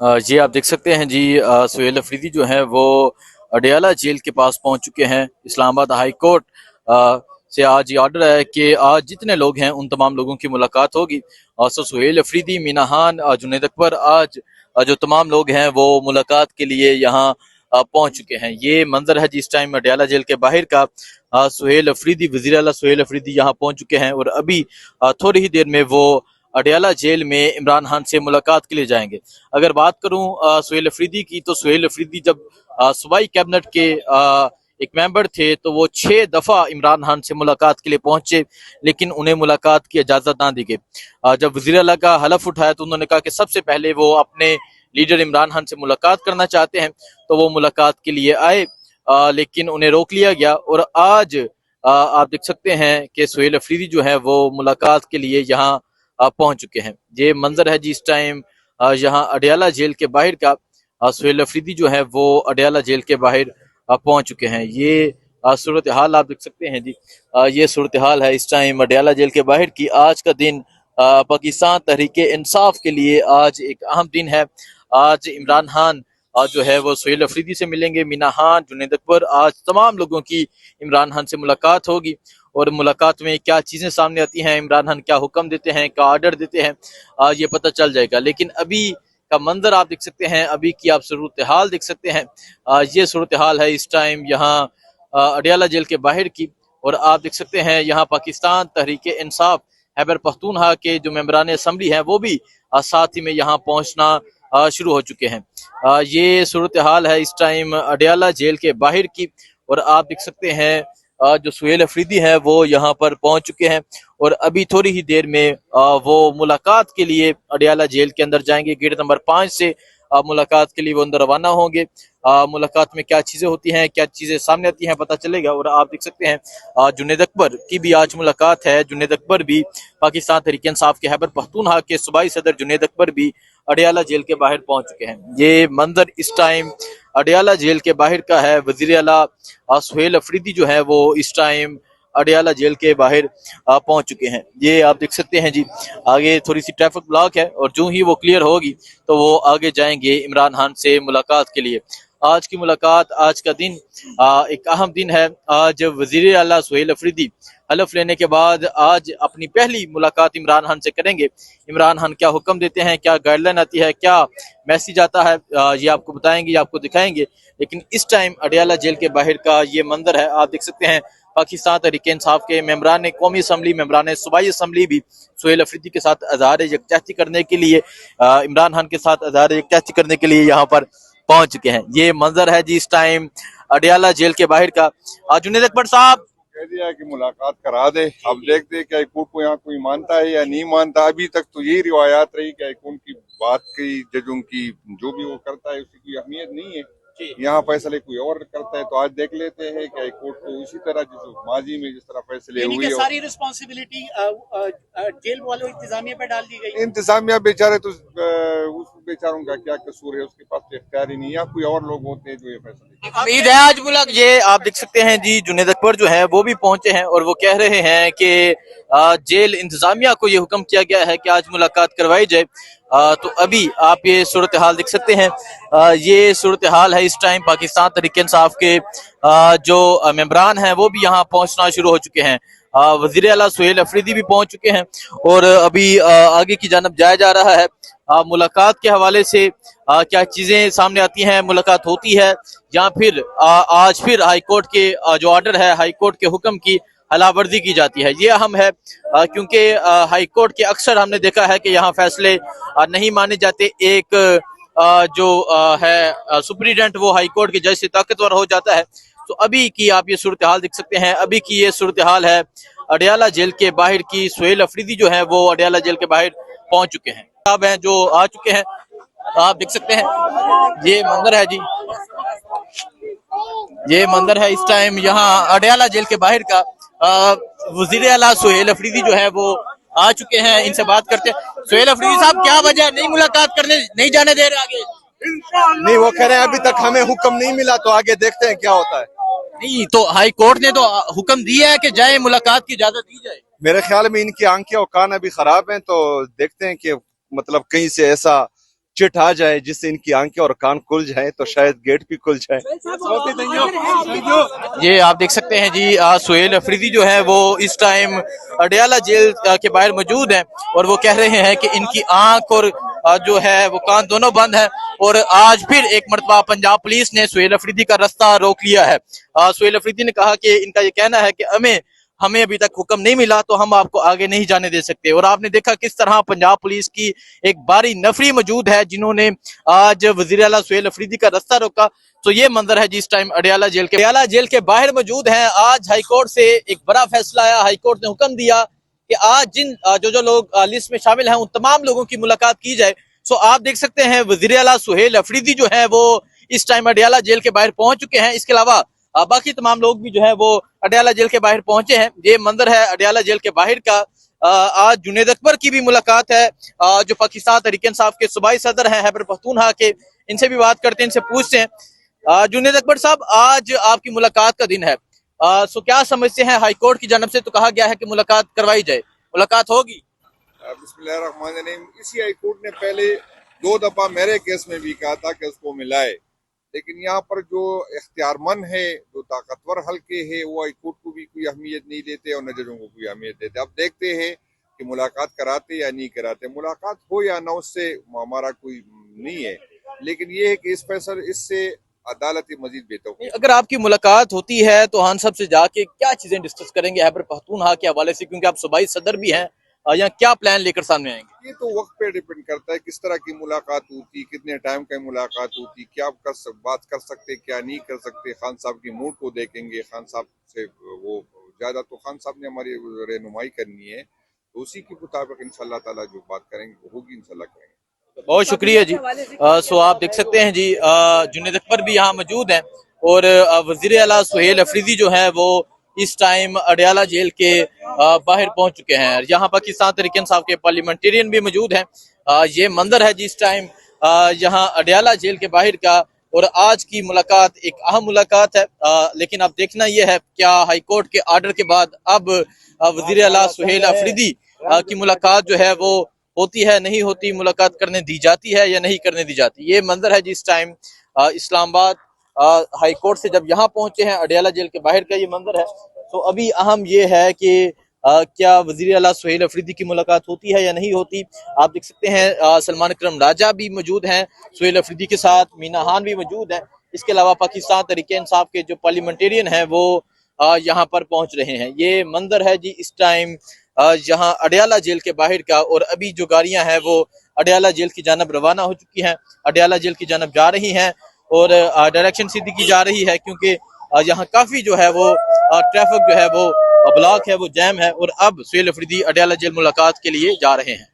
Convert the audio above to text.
ये आप देख सकते हैं जी, सुहेल अफरीदी जो है वो अडयाला जेल के पास पहुंच चुके हैं। इस्लामाबाद हाई कोर्ट से आज ये ऑर्डर है कि आज जितने लोग हैं उन तमाम लोगों की मुलाकात होगी। सो सुहेल अफरीदी, मीना खान, जुनैद अकबर, आज जो तमाम लोग हैं वो मुलाकात के लिए यहाँ पहुंच चुके हैं। ये मंजर है जिस टाइम अडयाला जेल के बाहर का। सुहेल अफरीदी, वजीर आला सुहेल अफरीदी यहाँ पहुंच चुके हैं और अभी थोड़ी ही देर में वो अडयाला जेल में इमरान खान से मुलाकात के लिए जाएंगे। अगर बात करूं सुहेल अफरीदी की, तो सुहेल अफरीदी जब सूबाई कैबिनेट के एक मेंबर थे तो वो 6 दफा इमरान खान से मुलाकात के लिए पहुंचे, लेकिन उन्हें मुलाकात की इजाजत ना दी गई। जब वजीर आला का हलफ उठाया तो उन्होंने कहा कि सबसे पहले वो अपने लीडर इमरान खान से मुलाकात करना चाहते हैं, तो वो मुलाकात के लिए आए, लेकिन उन्हें रोक लिया गया। और आज आप देख सकते हैं कि सुहेल अफरीदी जो है वो मुलाकात के लिए यहाँ पहुंच चुके हैं। ये मंजर है जी इस टाइम यहाँ अडयाला जेल के बाहर का। सुहेल अफरीदी जो है वो अडयाला जेल के बाहर पहुंच चुके हैं। ये सूरत हाल आप देख सकते हैं जी। ये सूरत हाल है इस टाइम अडयाला जेल के बाहर की। आज का दिन पाकिस्तान तहरीक इंसाफ के लिए आज एक अहम दिन है। आज इमरान खान जो है वो सुहेल अफरीदी से मिलेंगे, मीना खान, जुनैद अकबर, आज तमाम लोगों की इमरान खान से मुलाकात होगी। और मुलाकात में क्या चीज़ें सामने आती हैं, इमरान खान क्या हुक्म देते हैं, क्या ऑर्डर देते हैं, ये पता चल जाएगा। लेकिन अभी का मंजर आप देख सकते हैं, अभी की आप सूरत हाल देख सकते हैं। ये सूरत हाल है इस टाइम यहाँ अडयाला जेल के बाहर की। और आप देख सकते हैं यहाँ पाकिस्तान तहरीक इंसाफ खैबर पख्तूनख्वा के जो मेंबरान असम्बली हैं वो भी साथ ही में यहाँ पहुँचना शुरू हो चुके हैं। ये सूरत हाल है इस टाइम अडयाला जेल के बाहर की। और आप देख सकते हैं जो सुहेल अफरीदी है वो यहाँ पर पहुंच चुके हैं और अभी थोड़ी ही देर में वो मुलाकात के लिए अडयाला जेल के अंदर जाएंगे। गेट नंबर 5 से मुलाकात के लिए वो अंदर रवाना होंगे। मुलाकात में क्या चीजें होती हैं, क्या चीजें सामने आती हैं, पता चलेगा। और आप देख सकते हैं जुनैद अकबर की भी आज मुलाकात है। जुनैद अकबर भी पाकिस्तान तहरीक इंसाफ के खैबर पख्तूनख्वा के सूबाई सदर जुनैद अकबर भी अडयाला जेल के बाहर पहुंच चुके हैं। ये मंजर इस टाइम अडयाला जेल के बाहर का है। वजीर आला सुहेल अफरीदी जो है वो इस टाइम अडयाला जेल के बाहर पहुंच चुके हैं। ये आप देख सकते हैं जी। आगे थोड़ी सी ट्रैफिक ब्लॉक है और जो ही वो क्लियर होगी तो वो आगे जाएंगे इमरान खान से मुलाकात के लिए। आज की मुलाकात, आज का दिन एक अहम दिन है। आज वजीर आला सुहेल अफरीदी हलफ लेने के बाद आज अपनी पहली मुलाकात इमरान खान से करेंगे। इमरान खान क्या हुक्म देते हैं, क्या गाइडलाइन आती है, क्या मैसेज आता है, ये आपको बताएंगे, ये आपको दिखाएंगे। लेकिन इस टाइम अडयाला जेल के बाहर का ये मंजर है। आप देख सकते हैं पाकिस्तान तहरीक इंसाफ के मेंबरान कौमी असम्बली, मेंबरान सूबाई असम्बली भी सुहेल अफरीदी के साथ अज़हार यकजहती करने के लिए, इमरान खान के साथ अज़हार यकजहती करने के लिए यहाँ पर पहुंच चुके हैं। ये मंजर है जी इस टाइम अडयाला जेल के बाहर का। जुनैद अकबर साहब कह दिया कि मुलाकात करा दे। अब देखते क्या हाईकोर्ट को यहाँ कोई मानता है या नहीं मानता। अभी तक तो यही रिवायात रही कि हाईकोर्ट की बात की, जजों की जो भी वो करता है उसकी कोई अहमियत नहीं है। यहाँ फैसले कोई और करता है। तो आज देख लेते हैं कि हाईकोर्ट को इसी तरह जिस माजी में जिस तरह फैसले हुए, सारी रिस्पॉन्सिबिलिटी जेल वालों इंतजामिया पे डाल दी गई। इंतजामिया बेचारे तो उस बेचारों का क्या कसूर है, उसके पास तो इख्तियार ही नहीं है। या कोई और लोग होते हैं जो ये फैसले। उम्मीद है आज मुलाकात। ये आप देख सकते हैं जी जुनैद अकबर जो है वो भी पहुंचे हैं और वो कह रहे हैं कि जेल इंतजामिया को ये हुक्म किया गया है कि आज मुलाकात करवाई जाए। तो अभी आप ये सूरत हाल देख सकते हैं। ये सूरत हाल है इस टाइम पाकिस्तान तहरीक इंसाफ के जो मेंबरान हैं वो भी यहाँ पहुंचना शुरू हो चुके हैं। वजीर आला सुहेल अफरीदी भी पहुंच चुके हैं और अभी आगे की जानब जाया जा रहा है। मुलाकात के हवाले से क्या चीजें सामने आती हैं, मुलाकात होती है या फिर आज फिर हाईकोर्ट के जो ऑर्डर है, हाईकोर्ट के हुक्म की हलावर्जी की जाती है। ये अहम है क्योंकि हाईकोर्ट के अक्सर हमने देखा है कि यहाँ फैसले नहीं माने जाते। एक जो है सुप्रीडेंट वो हाईकोर्ट के जज से ताकतवर हो जाता है। तो अभी की आप ये सूरत हाल देख सकते हैं। अभी की ये सूरत हाल है अडयाला जेल के बाहर की। सुहेल अफरीदी जो है वो अडयाला जेल के बाहर पहुंच चुके हैं, साहब हैं जो आ चुके हैं। आप देख सकते हैं ये मंदिर है जी। ये मंदिर है इस टाइम यहाँ अडयाला जेल के बाहर का। वजीर आला सुहेल अफरीदी जो है वो आ चुके हैं, इनसे बात करते हैं। सुहेल अफरीदी साहब, क्या वजह नहीं मुलाकात करने, नहीं जाने दे रहे आगे? नहीं, वो कह रहे हैं अभी तक हमें हुक्म नहीं मिला, तो आगे देखते हैं क्या होता है। नहीं, तो हाई कोर्ट ने तो हुक्म दिया है कि जाए, मुलाकात की इजाजत दी जाए। मेरे ख्याल में इनकी आंखें और कान अभी खराब हैं, तो देखते हैं कि मतलब कहीं से ऐसा चिट आ जाए जिससे इनकी आंखें और कान खुल जाए तो शायद गेट भी खुल जाए। ये आप देख सकते हैं जी, सुहेल अफरीदी जो है वो इस टाइम अडयाला जेल के बाहर मौजूद हैं और वो कह रहे हैं कि इनकी आंख और जो है वो कान दोनों बंद है। और आज फिर एक मरतबा पंजाब पुलिस ने सुहेल अफरीदी का रास्ता रोक लिया है। सुहेल अफरीदी ने कहा कि इनका ये कहना है कि हमें अभी तक हुक्म नहीं मिला तो हम आपको आगे नहीं जाने दे सकते। और आपने देखा किस तरह पंजाब पुलिस की एक बारी नफरी मौजूद है जिन्होंने आज वजीर आला सुहेल अफरीदी का रास्ता रोका। तो ये मंजर है जिस टाइम अडयाला जेल के बाहर मौजूद हैं। आज हाईकोर्ट से एक बड़ा फैसला आया। हाईकोर्ट ने हुक्म दिया कि आज जिन जो लोग लिस्ट में शामिल हैं उन तमाम लोगों की मुलाकात की जाए। सो आप देख सकते हैं वजीर आला सुहेल अफरीदी जो है वो इस टाइम अडयाला जेल के बाहर पहुंच चुके हैं। इसके अलावा बाकी तमाम लोग भी जो है वो अडयाला जेल के बाहर पहुंचे हैं। ये मंजर है अडयाला जेल के बाहर का। आज जुनेद अकबर की भी मुलाकात है, जो पाकिस्तान तहरीक इंसाफ के सूबाई सदर हैं खैबर पख्तूनख्वा के। इनसे भी बात करते हैं, इनसे पूछते हैं। जुनेद अकबर साहब, आज आपकी मुलाकात का दिन है, सो क्या समझते हैं? हाईकोर्ट की जानब से तो कहा गया है कि मुलाकात करवाई जाए, मुलाकात होगी? बिस्मिल्लाहिर्रहमानिर्रहीम। इसी हाईकोर्ट ने पहले 2 दफा मेरे केस में भी कहा था कि उसको मिलाए, लेकिन यहाँ पर जो इख्तियारमंद है, जो ताकतवर हल्के है, वो हाईकोर्ट को भी कोई अहमियत नहीं देते और न जजों को कोई अहमियत देते। अब देखते हैं कि मुलाकात कराते या नहीं कराते। मुलाकात हो या ना, उससे हमारा कोई नहीं है, लेकिन ये है कि इस फैसले इससे अदालत मजीद बेहतर। अगर आपकी मुलाकात होती है तो हम सबसे जाके क्या चीजें डिस्कस करेंगे खैबर पख्तूनख्वा के हवाले से, क्योंकि आप सूबाई सदर भी हैं, या क्या प्लान लेकर सामने आएंगे? ये तो वक्त पे डिपेंड करता है किस तरह की मुलाकात होती, कितने टाइम की मुलाकात होती, क्या बात कर सकते, क्या नहीं कर सकते। खान साहब की मूड को देखेंगे। खान साहब से वो ज्यादा तो खान साहब ने हमारी रहनुमाई करनी है, तो उसी के मुताबिक इंशाल्लाह ताला जो बात करेंगे वो होगी, इंशाल्लाह करेंगे। बहुत शुक्रिया जी। सो आप देख सकते हैं जी, जुनेद अकबर भी यहाँ मौजूद हैं और वजीर आला सुहेल अफरीदी जो है वो इस टाइम अडयाला जेल के बाहर पहुंच चुके हैं। यहाँ पाकिस्तान तहरीक इंसाफ के पार्लियामेंटेरियन भी मौजूद हैं। ये मंजर है जिस टाइम यहाँ अडयाला जेल के बाहर का। और आज की मुलाकात एक अहम मुलाकात है, लेकिन अब देखना यह है क्या हाईकोर्ट के आर्डर के बाद अब वजीर आला सुहेल अफरीदी की मुलाकात जो है वो होती है, नहीं होती, मुलाकात करने दी जाती है या नहीं करने दी जाती। ये मंजर है जिस टाइम इस्लामाबाद हाई कोर्ट से जब यहाँ पहुंचे हैं अडयाला जेल के बाहर का ये मंजर है। तो अभी अहम ये है कि क्या वजीर आला सुहेल अफरीदी की मुलाकात होती है या नहीं होती। आप देख सकते हैं सलमान अकरम राजा भी मौजूद हैं सुहेल अफरीदी के साथ, मीना खान भी मौजूद है। इसके अलावा पाकिस्तान तहरीक इंसाफ के जो पार्लियामेंटेरियन हैं वो यहाँ पर पहुंच रहे हैं। ये मंजर है जी इस टाइम यहाँ अडयाला जेल के बाहर का। और अभी जो गाड़ियां हैं वो अडयाला जेल की जानब रवाना हो चुकी हैं, अडयाला जेल की जानब जा रही हैं और डायरेक्शन सीधी की जा रही है, क्योंकि यहाँ काफी जो है वो ट्रैफिक जो है वो ब्लॉक है, वो जैम है। और अब सुहेल अफरीदी अडयाला जेल मुलाकात के लिए जा रहे हैं।